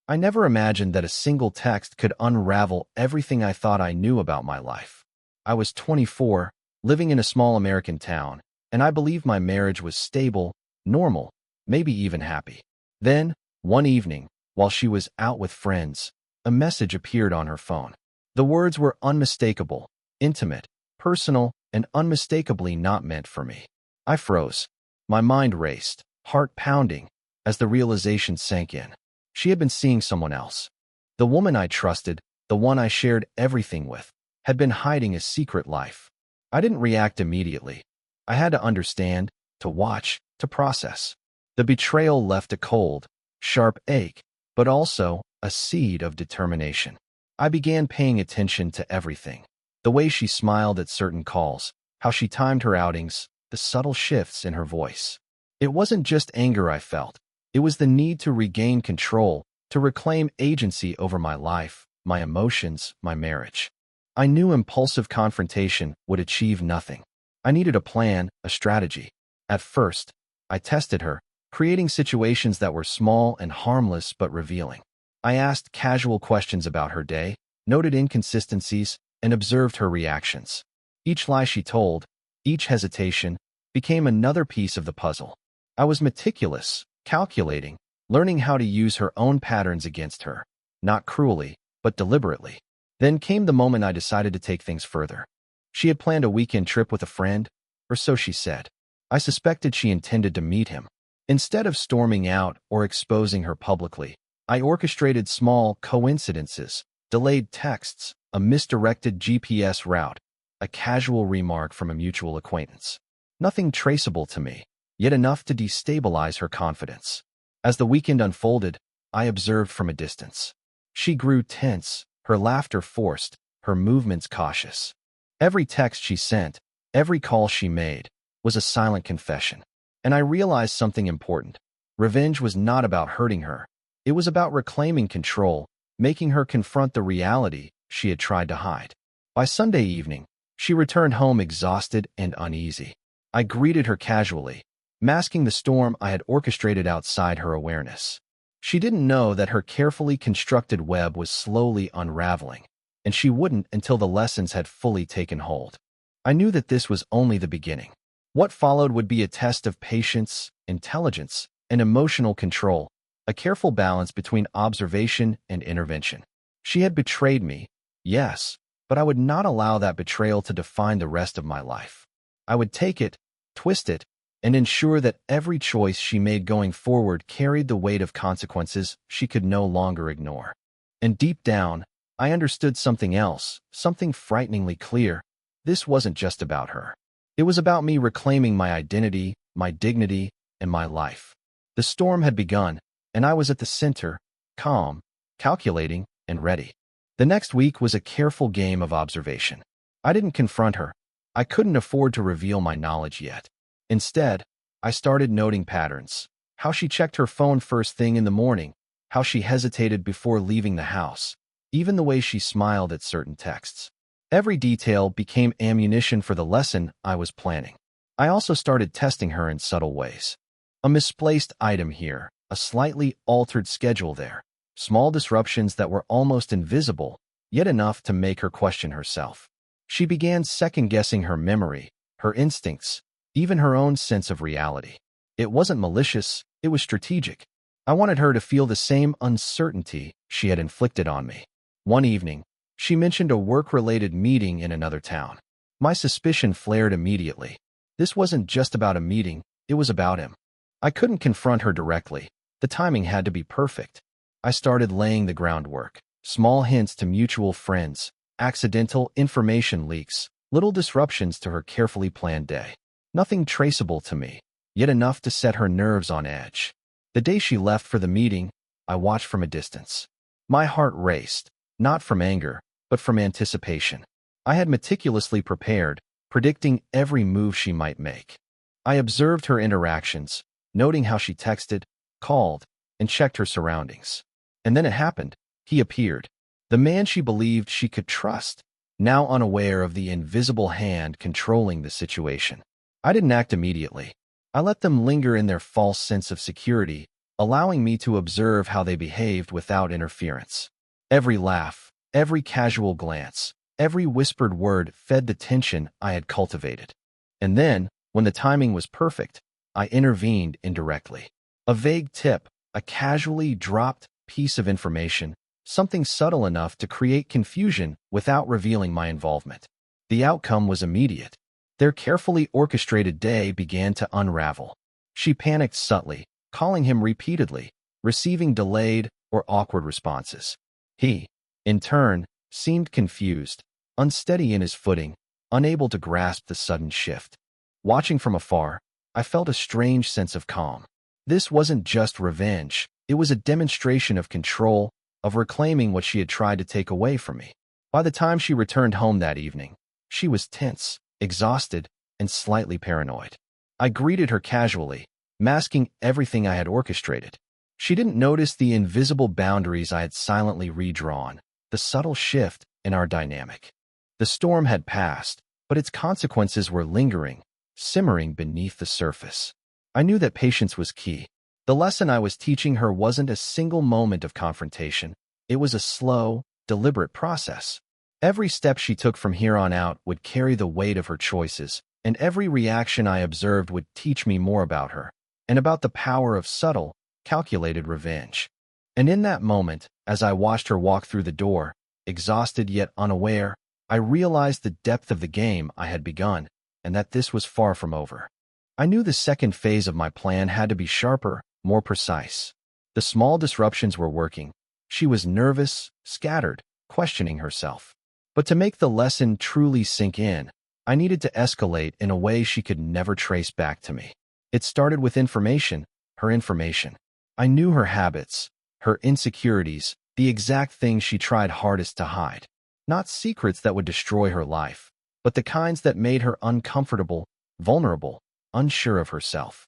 I never imagined that a single text could unravel everything I thought I knew about my life. I was 24, living in a small American town, and I believed my marriage was stable, normal, maybe even happy. Then, one evening, while she was out with friends, a message appeared on her phone. The words were unmistakable, intimate, personal, and unmistakably not meant for me. I froze. My mind raced, heart pounding, as the realization sank in. She had been seeing someone else. The woman I trusted, the one I shared everything with, had been hiding a secret life. I didn't react immediately. I had to understand, to watch, to process. The betrayal left a cold, sharp ache, but also a seed of determination. I began paying attention to everything. The way she smiled at certain calls, how she timed her outings, the subtle shifts in her voice. It wasn't just anger I felt. It was the need to regain control, to reclaim agency over my life, my emotions, my marriage. I knew impulsive confrontation would achieve nothing. I needed a plan, a strategy. At first, I tested her, creating situations that were small and harmless but revealing. I asked casual questions about her day, noted inconsistencies, and observed her reactions. Each lie she told, each hesitation, became another piece of the puzzle. I was meticulous, calculating, learning how to use her own patterns against her, not cruelly, but deliberately. Then came the moment I decided to take things further. She had planned a weekend trip with a friend, or so she said. I suspected she intended to meet him. Instead of storming out or exposing her publicly, I orchestrated small coincidences, delayed texts, a misdirected GPS route, a casual remark from a mutual acquaintance. Nothing traceable to me, yet enough to destabilize her confidence. As the weekend unfolded, I observed from a distance. She grew tense, her laughter forced, her movements cautious. Every text she sent, every call she made, was a silent confession. And I realized something important. Revenge was not about hurting her. It was about reclaiming control, making her confront the reality she had tried to hide. By Sunday evening, she returned home exhausted and uneasy. I greeted her casually, masking the storm I had orchestrated outside her awareness. She didn't know that her carefully constructed web was slowly unraveling, and she wouldn't until the lessons had fully taken hold. I knew that this was only the beginning. What followed would be a test of patience, intelligence, and emotional control, a careful balance between observation and intervention. She had betrayed me, yes, but I would not allow that betrayal to define the rest of my life. I would take it, twist it, and ensure that every choice she made going forward carried the weight of consequences she could no longer ignore. And deep down, I understood something else, something frighteningly clear. This wasn't just about her. It was about me reclaiming my identity, my dignity, and my life. The storm had begun, and I was at the center, calm, calculating, and ready. The next week was a careful game of observation. I didn't confront her. I couldn't afford to reveal my knowledge yet. Instead, I started noting patterns. How she checked her phone first thing in the morning, how she hesitated before leaving the house, even the way she smiled at certain texts. Every detail became ammunition for the lesson I was planning. I also started testing her in subtle ways. A misplaced item here, a slightly altered schedule there, small disruptions that were almost invisible, yet enough to make her question herself. She began second-guessing her memory, her instincts, even her own sense of reality. It wasn't malicious, it was strategic. I wanted her to feel the same uncertainty she had inflicted on me. One evening, she mentioned a work-related meeting in another town. My suspicion flared immediately. This wasn't just about a meeting, it was about him. I couldn't confront her directly. The timing had to be perfect. I started laying the groundwork. Small hints to mutual friends, accidental information leaks, little disruptions to her carefully planned day. Nothing traceable to me, yet enough to set her nerves on edge. The day she left for the meeting, I watched from a distance. My heart raced, not from anger, but from anticipation. I had meticulously prepared, predicting every move she might make. I observed her interactions, noting how she texted, called, and checked her surroundings. And then it happened. He appeared. The man she believed she could trust, now unaware of the invisible hand controlling the situation. I didn't act immediately. I let them linger in their false sense of security, allowing me to observe how they behaved without interference. Every laugh, every casual glance, every whispered word fed the tension I had cultivated. And then, when the timing was perfect, I intervened indirectly. A vague tip, a casually dropped piece of information, something subtle enough to create confusion without revealing my involvement. The outcome was immediate. Their carefully orchestrated day began to unravel. She panicked subtly, calling him repeatedly, receiving delayed or awkward responses. He, in turn, seemed confused, unsteady in his footing, unable to grasp the sudden shift. Watching from afar, I felt a strange sense of calm. This wasn't just revenge. It was a demonstration of control, of reclaiming what she had tried to take away from me. By the time she returned home that evening, she was tense, exhausted, and slightly paranoid. I greeted her casually, masking everything I had orchestrated. She didn't notice the invisible boundaries I had silently redrawn, the subtle shift in our dynamic. The storm had passed, but its consequences were lingering, simmering beneath the surface. I knew that patience was key. The lesson I was teaching her wasn't a single moment of confrontation. It was a slow, deliberate process. Every step she took from here on out would carry the weight of her choices, and every reaction I observed would teach me more about her, and about the power of subtle, calculated revenge. And in that moment, as I watched her walk through the door, exhausted yet unaware, I realized the depth of the game I had begun, and that this was far from over. I knew the second phase of my plan had to be sharper, more precise. The small disruptions were working. She was nervous, scattered, questioning herself. But to make the lesson truly sink in, I needed to escalate in a way she could never trace back to me. It started with information, her information. I knew her habits, her insecurities, the exact things she tried hardest to hide. Not secrets that would destroy her life, but the kinds that made her uncomfortable, vulnerable, unsure of herself.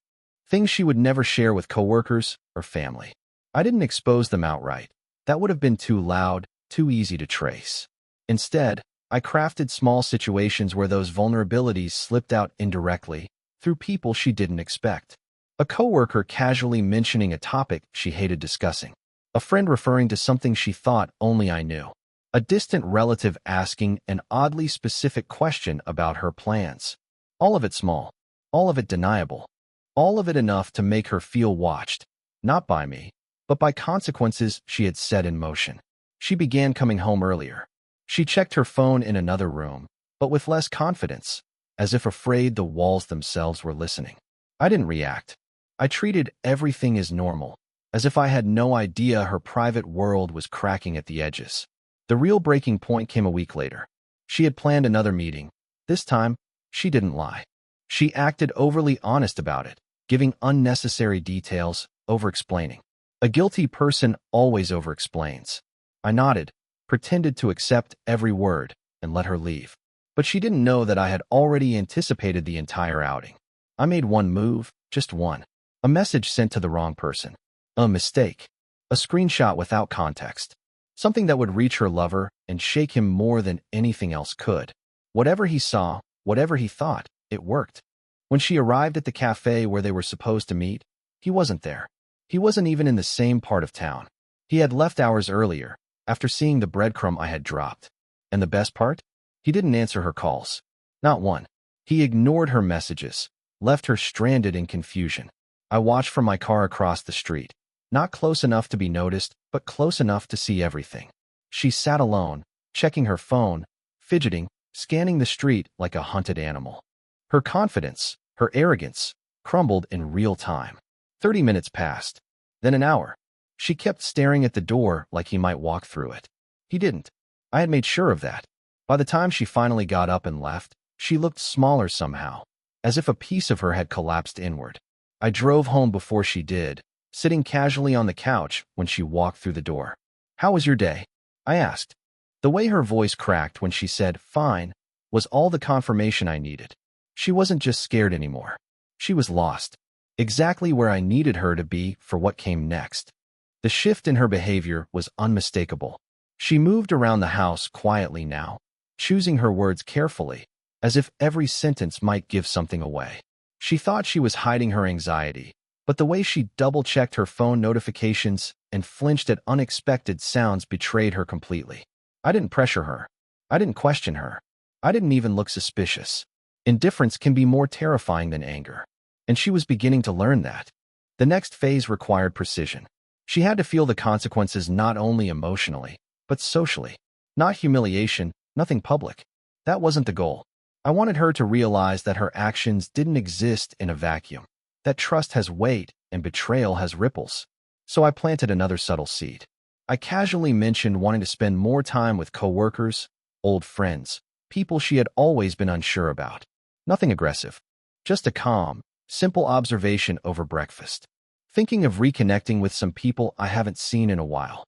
Things she would never share with coworkers or family. I didn't expose them outright. That would have been too loud, too easy to trace. Instead, I crafted small situations where those vulnerabilities slipped out indirectly, through people she didn't expect. A coworker casually mentioning a topic she hated discussing. A friend referring to something she thought only I knew. A distant relative asking an oddly specific question about her plans. All of it small. All of it deniable. All of it enough to make her feel watched, not by me, but by consequences she had set in motion. She began coming home earlier. She checked her phone in another room, but with less confidence, as if afraid the walls themselves were listening. I didn't react. I treated everything as normal, as if I had no idea her private world was cracking at the edges. The real breaking point came a week later. She had planned another meeting. This time, she didn't lie. She acted overly honest about it, giving unnecessary details, over-explaining. A guilty person always over-explains. I nodded, pretended to accept every word, and let her leave. But she didn't know that I had already anticipated the entire outing. I made one move, just one. A message sent to the wrong person. A mistake. A screenshot without context. Something that would reach her lover and shake him more than anything else could. Whatever he saw, whatever he thought, it worked. When she arrived at the cafe where they were supposed to meet, he wasn't there. He wasn't even in the same part of town. He had left hours earlier, after seeing the breadcrumb I had dropped. And the best part? He didn't answer her calls. Not one. He ignored her messages, left her stranded in confusion. I watched from my car across the street. Not close enough to be noticed, but close enough to see everything. She sat alone, checking her phone, fidgeting, scanning the street like a hunted animal. Her confidence, her arrogance, crumbled in real time. 30 minutes passed. Then an hour. She kept staring at the door like he might walk through it. He didn't. I had made sure of that. By the time she finally got up and left, she looked smaller somehow, as if a piece of her had collapsed inward. I drove home before she did, sitting casually on the couch when she walked through the door. "How was your day?" I asked. The way her voice cracked when she said, "Fine," was all the confirmation I needed. She wasn't just scared anymore. She was lost. Exactly where I needed her to be for what came next. The shift in her behavior was unmistakable. She moved around the house quietly now, choosing her words carefully, as if every sentence might give something away. She thought she was hiding her anxiety, But the way she double-checked her phone notifications and flinched at unexpected sounds betrayed her completely. I didn't pressure her. I didn't question her. I didn't even look suspicious. Indifference can be more terrifying than anger. And she was beginning to learn that. The next phase required precision. She had to feel the consequences not only emotionally, but socially. Not humiliation, nothing public. That wasn't the goal. I wanted her to realize that her actions didn't exist in a vacuum, that trust has weight and betrayal has ripples. So I planted another subtle seed. I casually mentioned wanting to spend more time with coworkers, old friends, people she had always been unsure about. Nothing aggressive, just a calm, simple observation over breakfast. Thinking of reconnecting with some people I haven't seen in a while.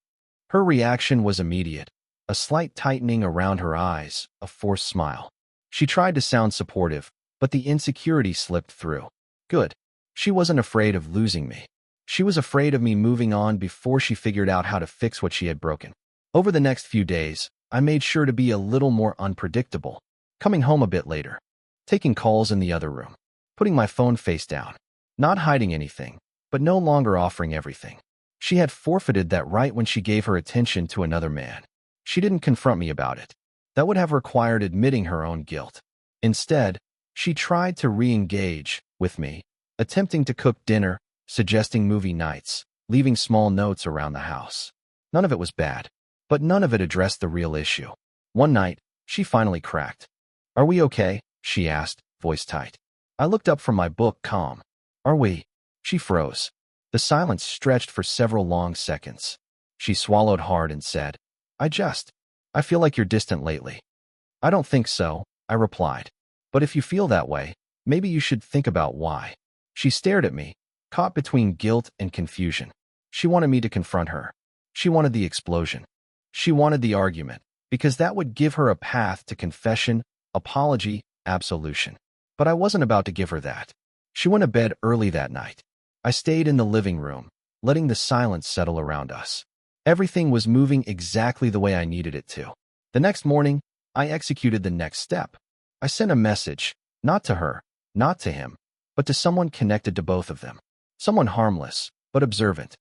Her reaction was immediate, a slight tightening around her eyes, a forced smile. She tried to sound supportive, but the insecurity slipped through. Good. She wasn't afraid of losing me. She was afraid of me moving on before she figured out how to fix what she had broken. Over the next few days, I made sure to be a little more unpredictable, coming home a bit later, taking calls in the other room, putting my phone face down, not hiding anything, but no longer offering everything. She had forfeited that right when she gave her attention to another man. She didn't confront me about it. That would have required admitting her own guilt. Instead, she tried to re-engage with me, attempting to cook dinner, suggesting movie nights, leaving small notes around the house. None of it was bad, but none of it addressed the real issue. One night, she finally cracked. "Are we okay?" she asked, voice tight. I looked up from my book, calm. "Are we?" She froze. The silence stretched for several long seconds. She swallowed hard and said, I feel like you're distant lately." "I don't think so," I replied. "But if you feel that way, maybe you should think about why." She stared at me, caught between guilt and confusion. She wanted me to confront her. She wanted the explosion. She wanted the argument, because that would give her a path to confession, apology, absolution. But I wasn't about to give her that. She went to bed early that night. I stayed in the living room, letting the silence settle around us. Everything was moving exactly the way I needed it to. The next morning, I executed the next step. I sent a message, not to her, not to him, but to someone connected to both of them. Someone harmless, but observant.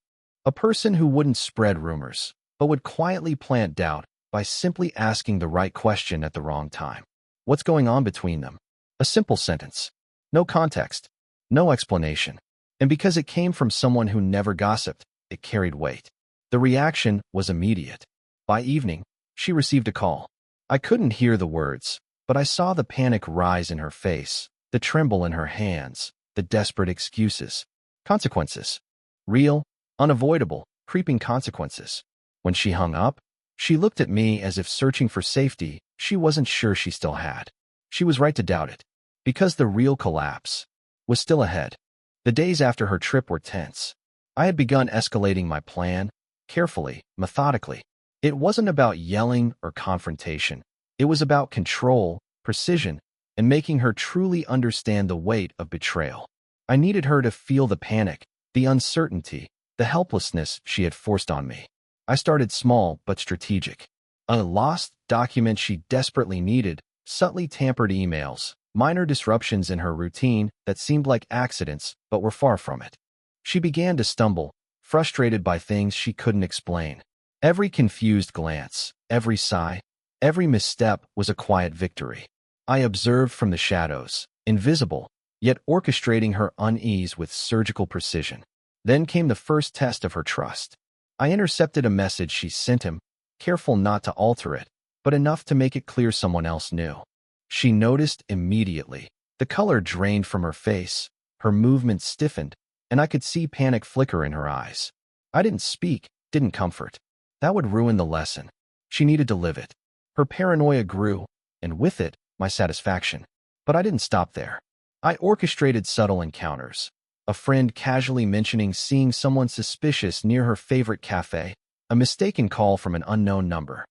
A person who wouldn't spread rumors, but would quietly plant doubt by simply asking the right question at the wrong time. What's going on between them? A simple sentence. No context. No explanation. And because it came from someone who never gossiped, it carried weight. The reaction was immediate. By evening, she received a call. I couldn't hear the words, but I saw the panic rise in her face, the tremble in her hands, the desperate excuses. Consequences. Real, unavoidable, creeping consequences. When she hung up, she looked at me as if searching for safety she wasn't sure she still had. She was right to doubt it, because the real collapse was still ahead. The days after her trip were tense. I had begun escalating my plan, carefully, methodically. It wasn't about yelling or confrontation. It was about control, precision, and making her truly understand the weight of betrayal. I needed her to feel the panic, the uncertainty, the helplessness she had forced on me. I started small but strategic. A lost document she desperately needed, subtly tampered emails, minor disruptions in her routine that seemed like accidents but were far from it. She began to stumble, frustrated by things she couldn't explain. Every confused glance, every sigh, every misstep was a quiet victory. I observed from the shadows, invisible, yet orchestrating her unease with surgical precision. Then came the first test of her trust. I intercepted a message she sent him, careful not to alter it, but enough to make it clear someone else knew. She noticed immediately. The color drained from her face, her movements stiffened, and I could see panic flicker in her eyes. I didn't speak, didn't comfort. That would ruin the lesson. She needed to live it. Her paranoia grew, and with it, my satisfaction. But I didn't stop there. I orchestrated subtle encounters. A friend casually mentioning seeing someone suspicious near her favorite cafe, a mistaken call from an unknown number.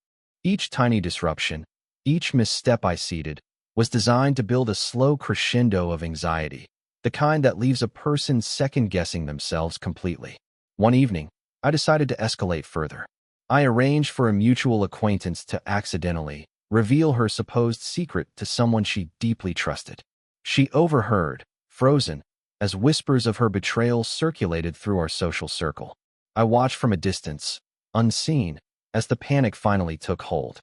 Each tiny disruption, each misstep I ceded, was designed to build a slow crescendo of anxiety, the kind that leaves a person second-guessing themselves completely. One evening, I decided to escalate further. I arranged for a mutual acquaintance to accidentally reveal her supposed secret to someone she deeply trusted. She overheard, frozen, as whispers of her betrayal circulated through our social circle. I watched from a distance, unseen, as the panic finally took hold.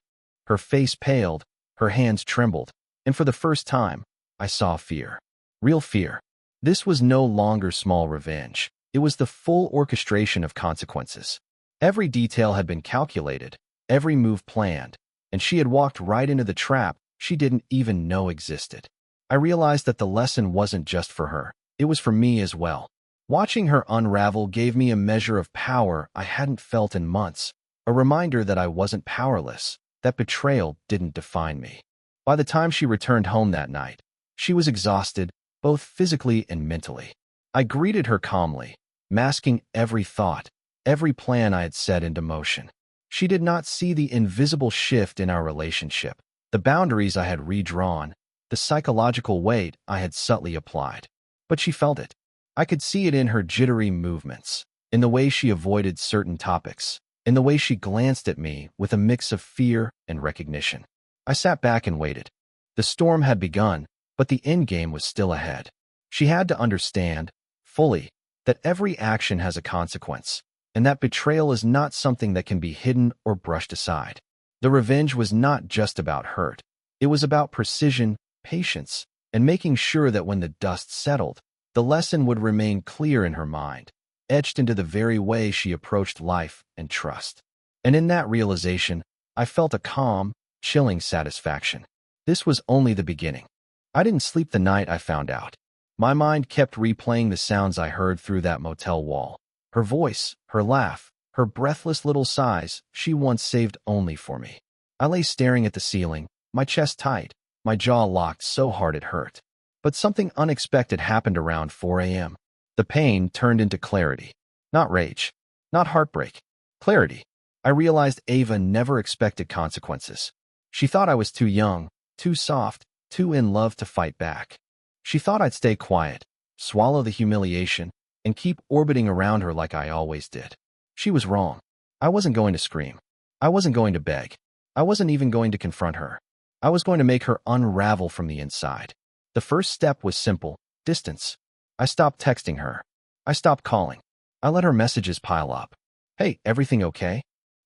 Her face paled, her hands trembled, and for the first time, I saw fear. Real fear. This was no longer small revenge. It was the full orchestration of consequences. Every detail had been calculated, every move planned, and she had walked right into the trap she didn't even know existed. I realized that the lesson wasn't just for her. It was for me as well. Watching her unravel gave me a measure of power I hadn't felt in months, a reminder that I wasn't powerless, that betrayal didn't define me. By the time she returned home that night, she was exhausted, both physically and mentally. I greeted her calmly, masking every thought, every plan I had set into motion. She did not see the invisible shift in our relationship, the boundaries I had redrawn, the psychological weight I had subtly applied. But she felt it. I could see it in her jittery movements, in the way she avoided certain topics, in the way she glanced at me with a mix of fear and recognition. I sat back and waited. The storm had begun, but the endgame was still ahead. She had to understand, fully, that every action has a consequence, and that betrayal is not something that can be hidden or brushed aside. The revenge was not just about hurt. It was about precision, patience, and making sure that when the dust settled, the lesson would remain clear in her mind, etched into the very way she approached life and trust. And in that realization, I felt a calm, chilling satisfaction. This was only the beginning. I didn't sleep the night I found out. My mind kept replaying the sounds I heard through that motel wall. Her voice, her laugh, her breathless little sighs she once saved only for me. I lay staring at the ceiling, my chest tight, my jaw locked so hard it hurt. But something unexpected happened around 4 a.m. The pain turned into clarity. Not rage, not heartbreak. Clarity. I realized Ava never expected consequences. She thought I was too young, too soft, too in love to fight back. She thought I'd stay quiet, swallow the humiliation, and keep orbiting around her like I always did. She was wrong. I wasn't going to scream. I wasn't going to beg. I wasn't even going to confront her. I was going to make her unravel from the inside. The first step was simple: distance. I stopped texting her. I stopped calling. I let her messages pile up. Hey, everything okay?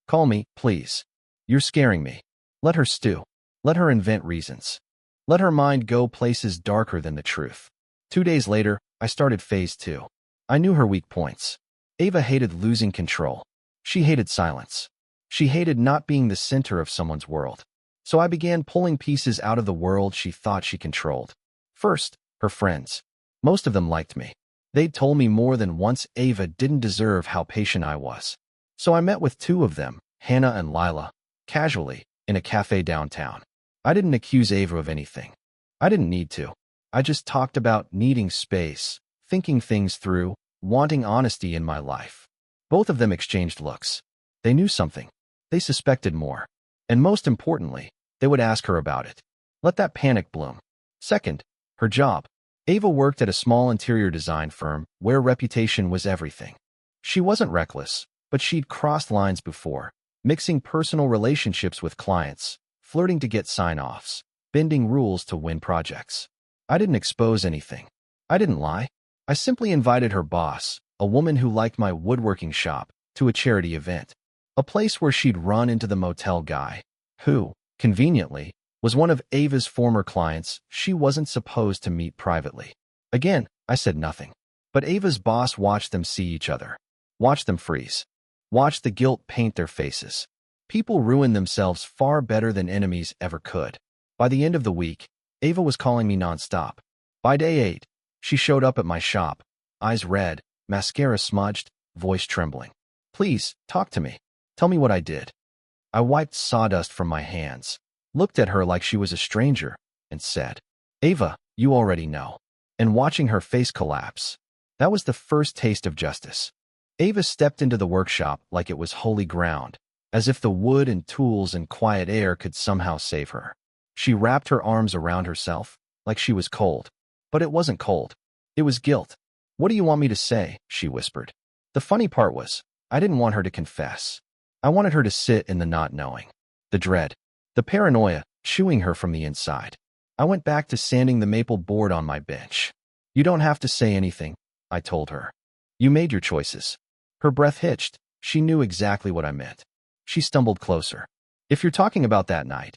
Call me, please. You're scaring me. Let her stew. Let her invent reasons. Let her mind go places darker than the truth. 2 days later, I started phase 2. I knew her weak points. Ava hated losing control. She hated silence. She hated not being the center of someone's world. So I began pulling pieces out of the world she thought she controlled. First, her friends. Most of them liked me. They'd told me more than once Ava didn't deserve how patient I was. So I met with 2 of them, Hannah and Lila, casually, in a cafe downtown. I didn't accuse Ava of anything. I didn't need to. I just talked about needing space, thinking things through, wanting honesty in my life. Both of them exchanged looks. They knew something. They suspected more. And most importantly, they would ask her about it. Let that panic bloom. Second, her job. Ava worked at a small interior design firm where reputation was everything. She wasn't reckless, but she'd crossed lines before, mixing personal relationships with clients, flirting to get sign-offs, bending rules to win projects. I didn't expose anything. I didn't lie. I simply invited her boss, a woman who liked my woodworking shop, to a charity event, a place where she'd run into the motel guy, who, conveniently, was one of Ava's former clients she wasn't supposed to meet privately. Again, I said nothing. But Ava's boss watched them see each other, watched them freeze, watched the guilt paint their faces. People ruin themselves far better than enemies ever could. By the end of the week, Ava was calling me nonstop. By day 8, she showed up at my shop, eyes red, mascara smudged, voice trembling. Please, talk to me. Tell me what I did. I wiped sawdust from my hands, looked at her like she was a stranger, and said, Ava, you already know. And watching her face collapse, that was the first taste of justice. Ava stepped into the workshop like it was holy ground, as if the wood and tools and quiet air could somehow save her. She wrapped her arms around herself, like she was cold. But it wasn't cold. It was guilt. What do you want me to say? She whispered. The funny part was, I didn't want her to confess. I wanted her to sit in the not knowing. The dread. The paranoia, chewing her from the inside. I went back to sanding the maple board on my bench. You don't have to say anything, I told her. You made your choices. Her breath hitched. She knew exactly what I meant. She stumbled closer. If you're talking about that night,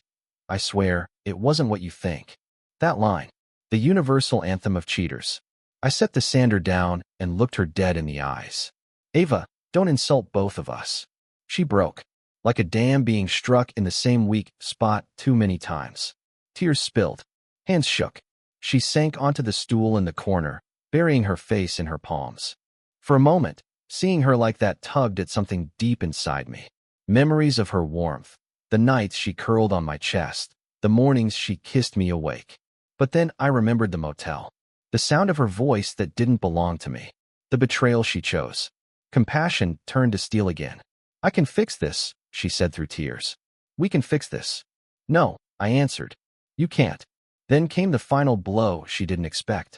I swear, it wasn't what you think. That line, the universal anthem of cheaters. I set the sander down and looked her dead in the eyes. Ava, don't insult both of us. She broke, like a dam being struck in the same weak spot too many times. Tears spilled. Hands shook. She sank onto the stool in the corner, burying her face in her palms. For a moment, seeing her like that tugged at something deep inside me. Memories of her warmth, the nights she curled on my chest, the mornings she kissed me awake. But then I remembered the motel. The sound of her voice that didn't belong to me. The betrayal she chose. Compassion turned to steel again. I can fix this, she said through tears. We can fix this. No, I answered. You can't. Then came the final blow she didn't expect.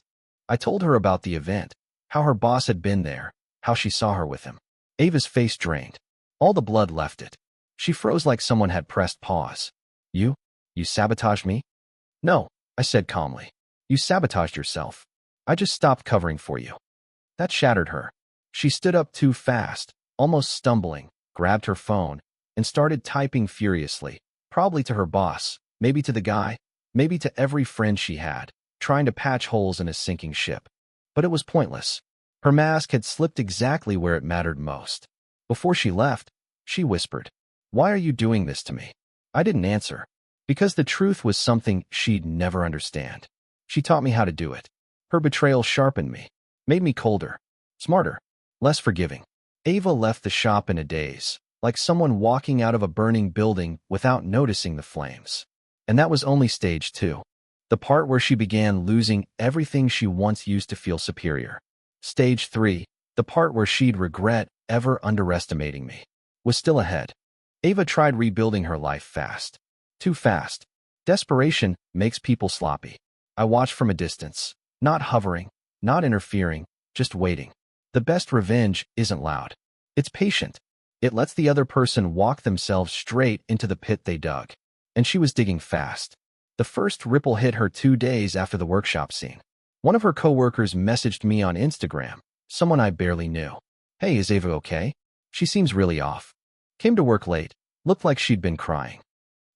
I told her about the event, how her boss had been there, how she saw her with him. Ava's face drained. All the blood left it. She froze like someone had pressed pause. You sabotaged me? No, I said calmly. You sabotaged yourself. I just stopped covering for you. That shattered her. She stood up too fast, almost stumbling, grabbed her phone, and started typing furiously, probably to her boss, maybe to the guy, maybe to every friend she had, trying to patch holes in a sinking ship. But it was pointless. Her mask had slipped exactly where it mattered most. Before she left, she whispered, "Why are you doing this to me?" I didn't answer, because the truth was something she'd never understand. She taught me how to do it. Her betrayal sharpened me, made me colder, smarter, less forgiving. Ava left the shop in a daze, like someone walking out of a burning building without noticing the flames. And that was only stage 2. The part where she began losing everything she once used to feel superior. Stage 3, the part where she'd regret ever underestimating me, was still ahead. Ava tried rebuilding her life fast. Too fast. Desperation makes people sloppy. I watched from a distance, not hovering, not interfering, just waiting. The best revenge isn't loud. It's patient. It lets the other person walk themselves straight into the pit they dug. And she was digging fast. The first ripple hit her 2 days after the workshop scene. One of her coworkers messaged me on Instagram, someone I barely knew. "Hey, is Ava okay? She seems really off. Came to work late. Looked like she'd been crying."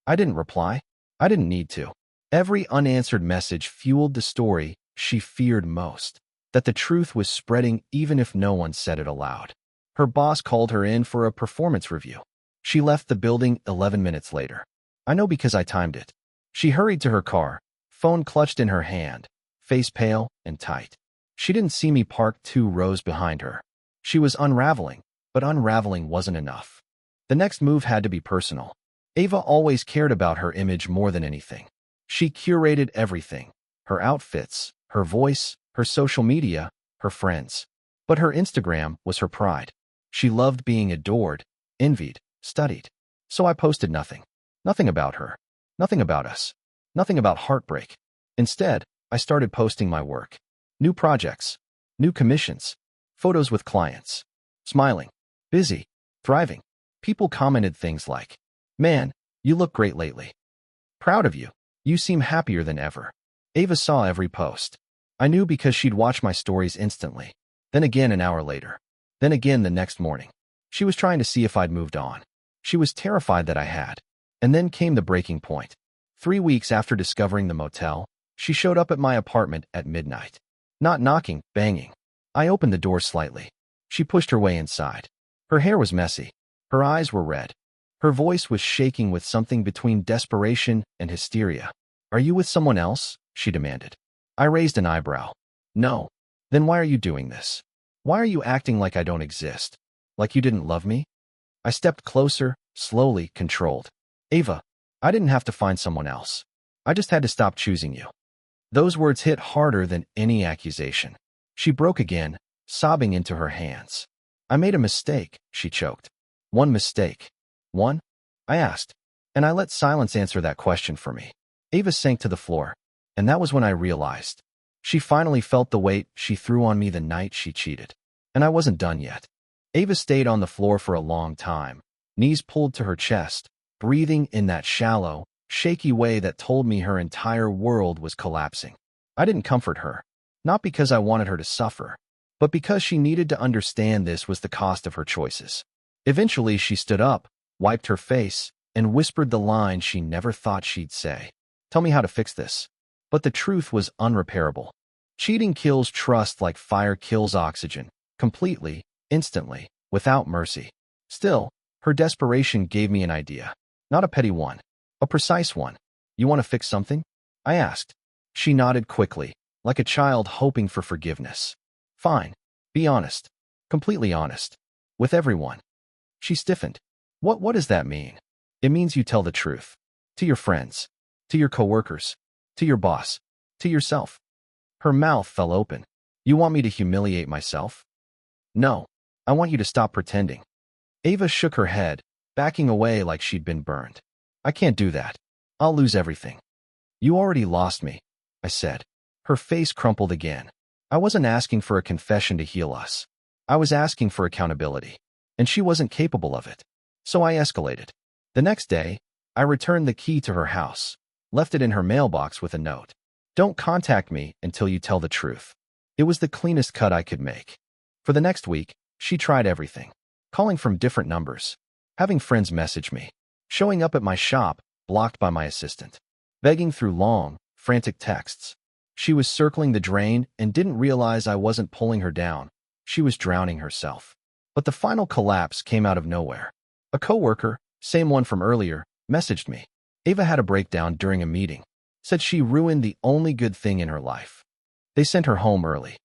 I didn't reply. I didn't need to. Every unanswered message fueled the story she feared most, that the truth was spreading even if no one said it aloud. Her boss called her in for a performance review. She left the building 11 minutes later. I know because I timed it. She hurried to her car, phone clutched in her hand, face pale and tight. She didn't see me parked 2 rows behind her. She was unraveling, but unraveling wasn't enough. The next move had to be personal. Ava always cared about her image more than anything. She curated everything, her outfits, her voice, her social media, her friends. But her Instagram was her pride. She loved being adored, envied, studied. So I posted nothing. Nothing about her. Nothing about us. Nothing about heartbreak. Instead, I started posting my work. New projects. New commissions. Photos with clients. Smiling. Busy. Thriving. People commented things like, "Man, you look great lately. Proud of you. You seem happier than ever." Ava saw every post. I knew because she'd watch my stories instantly. Then again an hour later. Then again the next morning. She was trying to see if I'd moved on. She was terrified that I had. And then came the breaking point. 3 weeks after discovering the motel, she showed up at my apartment at midnight. Not knocking, banging. I opened the door slightly. She pushed her way inside. Her hair was messy. Her eyes were red. Her voice was shaking with something between desperation and hysteria. "Are you with someone else?" she demanded. I raised an eyebrow. "No." "Then why are you doing this? Why are you acting like I don't exist? Like you didn't love me?" I stepped closer, slowly, controlled. "Ava, I didn't have to find someone else. I just had to stop choosing you." Those words hit harder than any accusation. She broke again, sobbing into her hands. "I made a mistake," she choked. "One mistake." "One?" I asked, and I let silence answer that question for me. Ava sank to the floor, and that was when I realized. She finally felt the weight she threw on me the night she cheated. And I wasn't done yet. Ava stayed on the floor for a long time, knees pulled to her chest, breathing in that shallow, shaky way that told me her entire world was collapsing. I didn't comfort her. Not because I wanted her to suffer, but because she needed to understand this was the cost of her choices. Eventually, she stood up, wiped her face, and whispered the line she never thought she'd say. Tell me how to fix this. But the truth was unrepairable. Cheating kills trust like fire kills oxygen, completely, instantly, without mercy. Still, her desperation gave me an idea. Not a petty one, a precise one. You want to fix something? I asked. She nodded quickly, like a child hoping for forgiveness. Fine. Be honest. Completely honest. With everyone. She stiffened. What does that mean? It means you tell the truth. To your friends. To your coworkers. To your boss. To yourself. Her mouth fell open. You want me to humiliate myself? No. I want you to stop pretending. Ava shook her head, backing away like she'd been burned. I can't do that. I'll lose everything. You already lost me, I said. Her face crumpled again. I wasn't asking for a confession to heal us. I was asking for accountability, and she wasn't capable of it. So I escalated. The next day, I returned the key to her house, left it in her mailbox with a note. Don't contact me until you tell the truth. It was the cleanest cut I could make. For the next week, she tried everything. Calling from different numbers, having friends message me, showing up at my shop, blocked by my assistant, begging through long, frantic texts. She was circling the drain and didn't realize I wasn't pulling her down. She was drowning herself. But the final collapse came out of nowhere. A coworker, same one from earlier, messaged me. Ava had a breakdown during a meeting. Said she ruined the only good thing in her life. They sent her home early.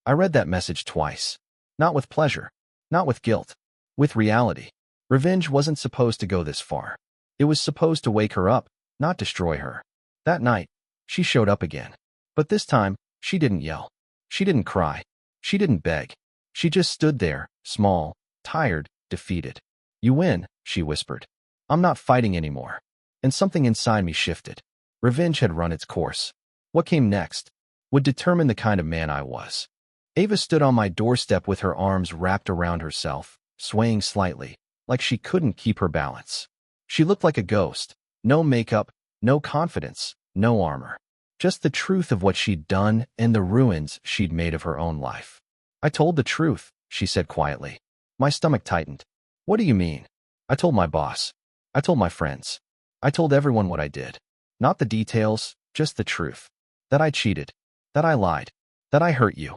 I read that message twice. Not with pleasure. Not with guilt. With reality. Revenge wasn't supposed to go this far. It was supposed to wake her up, not destroy her. That night, she showed up again. But this time, she didn't yell. She didn't cry. She didn't beg. She just stood there, small, tired, defeated. You win, she whispered. I'm not fighting anymore. And something inside me shifted. Revenge had run its course. What came next would determine the kind of man I was. Ava stood on my doorstep with her arms wrapped around herself, swaying slightly, like she couldn't keep her balance. She looked like a ghost. No makeup, no confidence, no armor. Just the truth of what she'd done and the ruins she'd made of her own life. I told the truth, she said quietly. My stomach tightened. What do you mean? I told my boss. I told my friends. I told everyone what I did. Not the details, just the truth. That I cheated. That I lied. That I hurt you.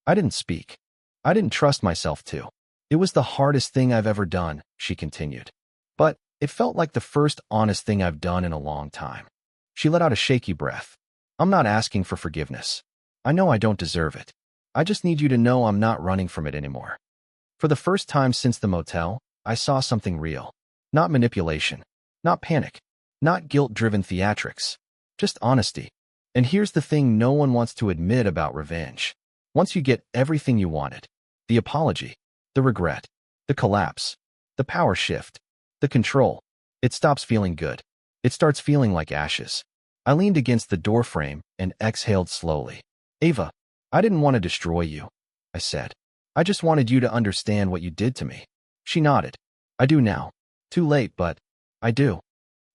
I didn't speak. I didn't trust myself to. It was the hardest thing I've ever done, she continued. But it felt like the first honest thing I've done in a long time. She let out a shaky breath. I'm not asking for forgiveness. I know I don't deserve it. I just need you to know I'm not running from it anymore. For the first time since the motel, I saw something real. Not manipulation. Not panic. Not guilt-driven theatrics. Just honesty. And here's the thing no one wants to admit about revenge. Once you get everything you wanted, the apology, the regret, the collapse, the power shift, the control, it stops feeling good. It starts feeling like ashes. I leaned against the doorframe and exhaled slowly. Ava, I didn't want to destroy you, I said. I just wanted you to understand what you did to me. She nodded. I do now. Too late, but I do.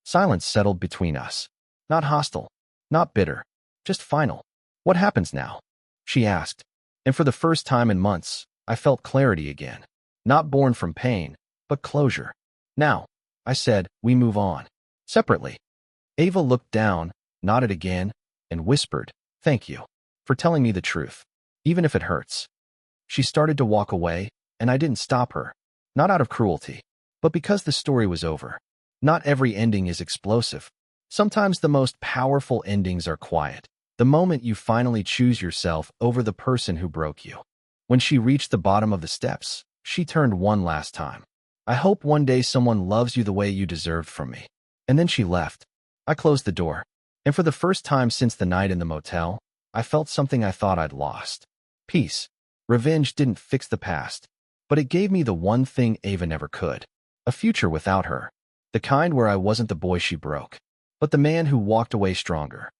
Silence settled between us. Not hostile. Not bitter. Just final. What happens now? She asked. And for the first time in months, I felt clarity again. Not born from pain, but closure. Now, I said, we move on. Separately. Ava looked down, nodded again, and whispered, thank you for telling me the truth, even if it hurts. She started to walk away, and I didn't stop her. Not out of cruelty, but because the story was over. Not every ending is explosive. Sometimes the most powerful endings are quiet. The moment you finally choose yourself over the person who broke you. When she reached the bottom of the steps, she turned one last time. I hope one day someone loves you the way you deserved from me. And then she left. I closed the door. And for the first time since the night in the motel, I felt something I thought I'd lost. Peace. Revenge didn't fix the past, but it gave me the one thing Ava never could. A future without her. The kind where I wasn't the boy she broke, but the man who walked away stronger.